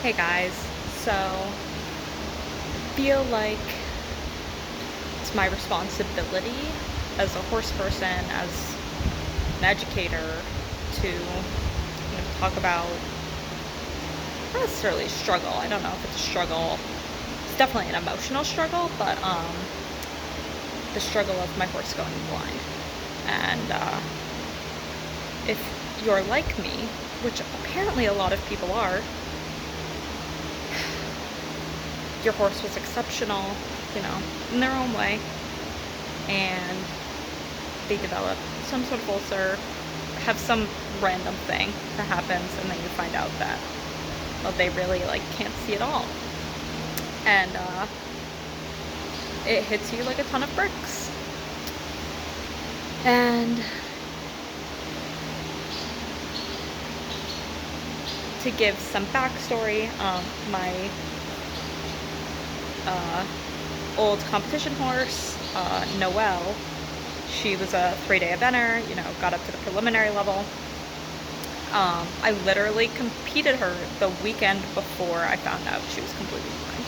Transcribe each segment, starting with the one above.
Hey guys, so feel like it's my responsibility as a horse person, as an educator, to talk about not necessarily a struggle. I don't know if it's a struggle. It's definitely an emotional struggle, but the struggle of my horse going blind. And if you're like me, which apparently a lot of people are, your horse was exceptional, in their own way, and they develop some sort of ulcer, have some random thing that happens, and then you find out that, well, they really can't see at all, and it hits you like a ton of bricks. And to give some backstory, my old competition horse, Noelle, she was a 3-day eventer, got up to the preliminary level. I literally competed her the weekend before I found out she was completely blind.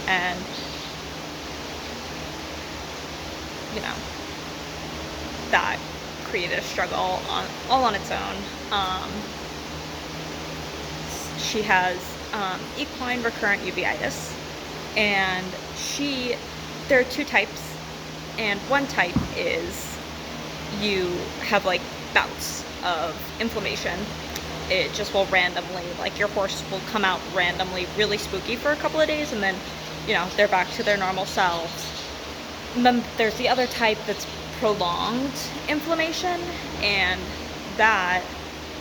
And, that created a struggle all on its own. She has Equine Recurrent Uvitis. And there are two types, and one type is you have bouts of inflammation. It just will randomly, your horse will come out randomly really spooky for a couple of days, and then, they're back to their normal selves. And then there's the other type that's prolonged inflammation, and that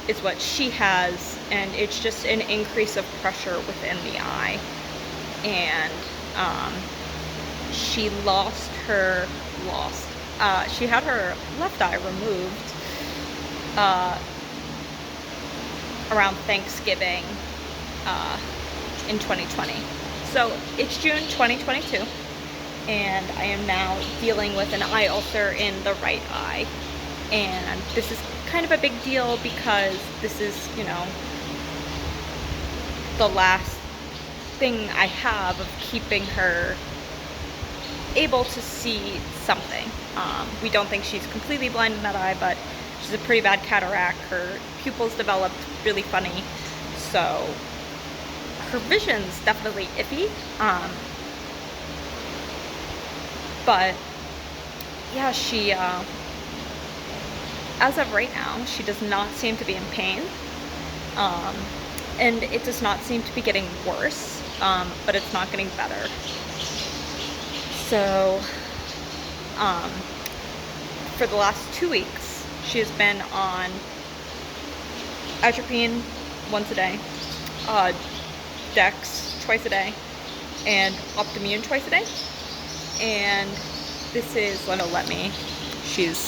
is what she has, and it's just an increase of pressure within the eye. And she she had her left eye removed around Thanksgiving in 2020. So it's June 2022, and I am now dealing with an eye ulcer in the right eye. And this is kind of a big deal because this is, the last thing I have of keeping her able to see something. We don't think she's completely blind in that eye, but she's a pretty bad cataract. Her pupils developed really funny, so her vision's definitely iffy. But yeah, she as of right now, she does not seem to be in pain, and it does not seem to be getting worse, but it's not getting better. So for the last 2 weeks, she has been on atropine once a day, Dex twice a day, and Optimune twice a day. And this is she's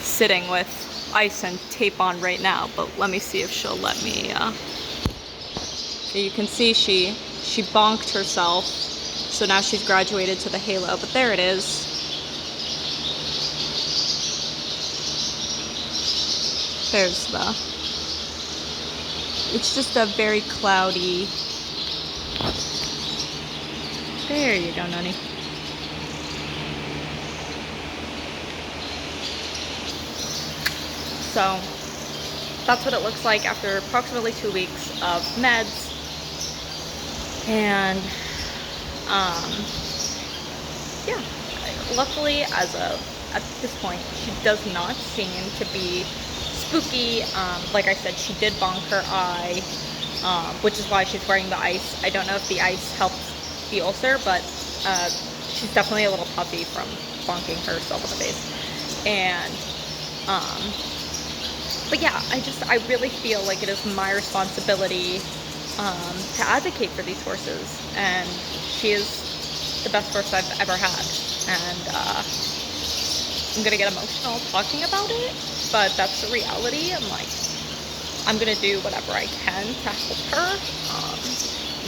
sitting with ice and tape on right now, but let me see if she'll let me. You can see she bonked herself, so now she's graduated to the halo, but there it is. There's it's just a very cloudy. There you go, Nunny. So that's what it looks like after approximately 2 weeks of meds. And yeah, luckily at this point, she does not seem to be spooky. Like I said, she did bonk her eye, which is why she's wearing the ice. I don't know if the ice helps the ulcer, but she's definitely a little puffy from bonking herself in the face. And but yeah, I really feel like it is my responsibility to advocate for these horses, and she is the best horse I've ever had. And I'm gonna get emotional talking about it, but that's the reality. I'm gonna do whatever I can to help her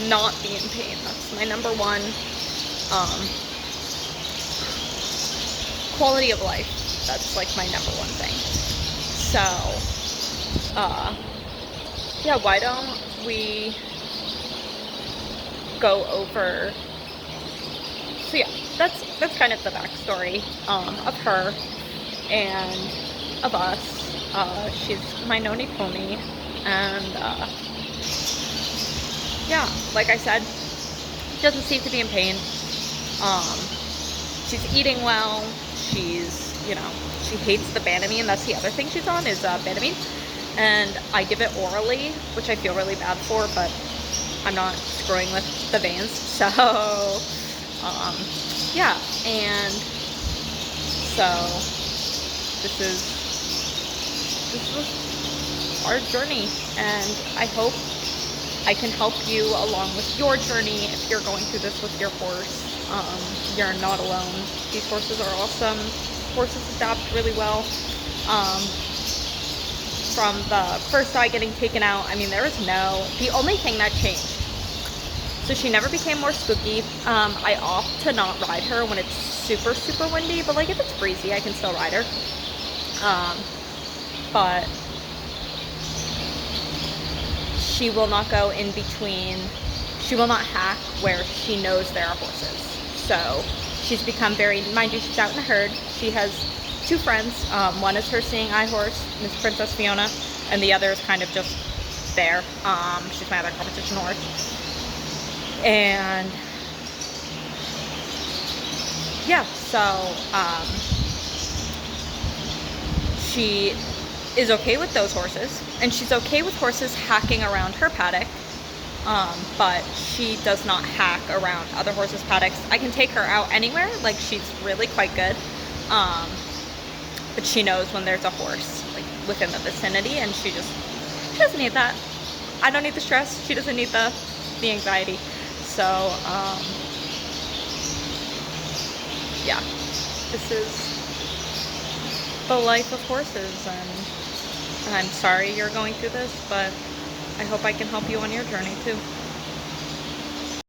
not be in pain. That's my number one. Quality of life. That's my number one thing. So yeah, why don't we go over. So yeah, that's kind of the backstory of her and of us. She's my noni pony, and yeah, like I said, doesn't seem to be in pain. She's eating well. She's, you know, she hates the Banamine. That's the other thing she's on is Banamine. And I give it orally, which I feel really bad for, but I'm not screwing with the veins. So, yeah. And so this is our journey. And I hope I can help you along with your journey if you're going through this with your horse. You're not alone. These horses are awesome. Horses adapt really well. From the first eye getting taken out, I mean, the only thing that changed. So she never became more spooky. I opt to not ride her when it's super, super windy, but like if it's breezy, I can still ride her. But she will not go in between, she will not hack where she knows there are horses. So she's become very, mind you, she's out in a herd. She has two friends. One is her seeing eye horse, Miss Princess Fiona, and the other is kind of just there. She's my other competition horse. And yeah, so she is okay with those horses, and she's okay with horses hacking around her paddock, but she does not hack around other horses' paddocks. I can take her out anywhere, like she's really quite good, but she knows when there's a horse like within the vicinity, and she doesn't need that. I don't need the stress. She doesn't need the anxiety. So yeah, this is the life of horses, and I'm sorry you're going through this, but I hope I can help you on your journey too.